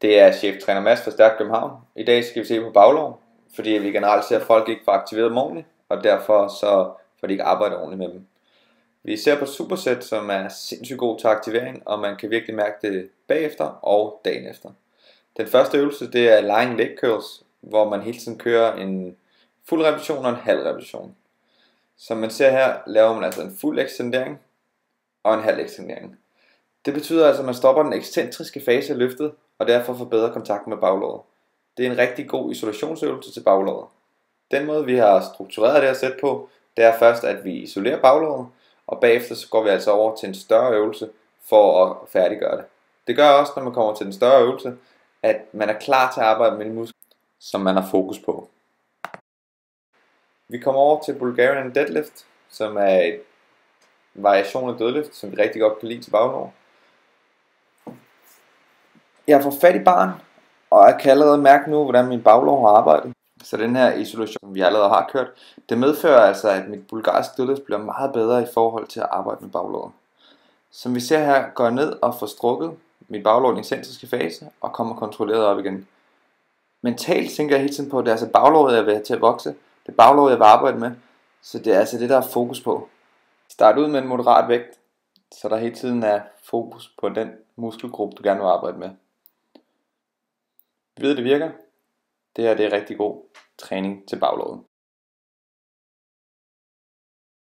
Det er cheftræner Mads fra Stærkt København. I dag skal vi se på baglov, fordi vi generelt ser, at folk ikke får aktiveret dem ordentligt, og derfor så får de ikke arbejdet ordentligt med dem. Vi ser på superset, som er sindssygt god til aktivering, og man kan virkelig mærke det bagefter og dagen efter. Den første øvelse, det er lying leg curls, hvor man hele tiden kører en fuld repetition og en halv repetition. Som man ser her, laver man altså en fuld ekstendering og en halv ekstendering. Det betyder altså, at man stopper den ekscentriske fase af løftet, og derfor får bedre kontakt med baglåret. Det er en rigtig god isolationsøvelse til baglåret. Den måde vi har struktureret det her sæt på, det er først at vi isolerer baglåret, og bagefter så går vi altså over til en større øvelse for at færdiggøre det. Det gør også, når man kommer til den større øvelse, at man er klar til at arbejde med de muskler, som man har fokus på. Vi kommer over til Bulgarian deadlift, som er en variation af dødløft, som vi rigtig godt kan lide til baglår. Jeg får fat i barn, og jeg kan allerede mærke nu, hvordan min baglår har arbejdet. Så den her isolation, som vi allerede har kørt, det medfører altså, at mit bulgarske dødløft bliver meget bedre i forhold til at arbejde med baglåret. Som vi ser her, går jeg ned og får strukket mit baglår i den excentriske fase, og kommer kontrolleret op igen. Mentalt tænker jeg hele tiden på, at det er altså baglåret, jeg vil have til at vokse. Det er baglåret, jeg vil arbejde med. Så det er altså det, der er fokus på. Start ud med en moderat vægt, så der hele tiden er fokus på den muskelgruppe, du gerne vil arbejde med. Vi ved, det virker. Det her det er rigtig god træning til baglåret.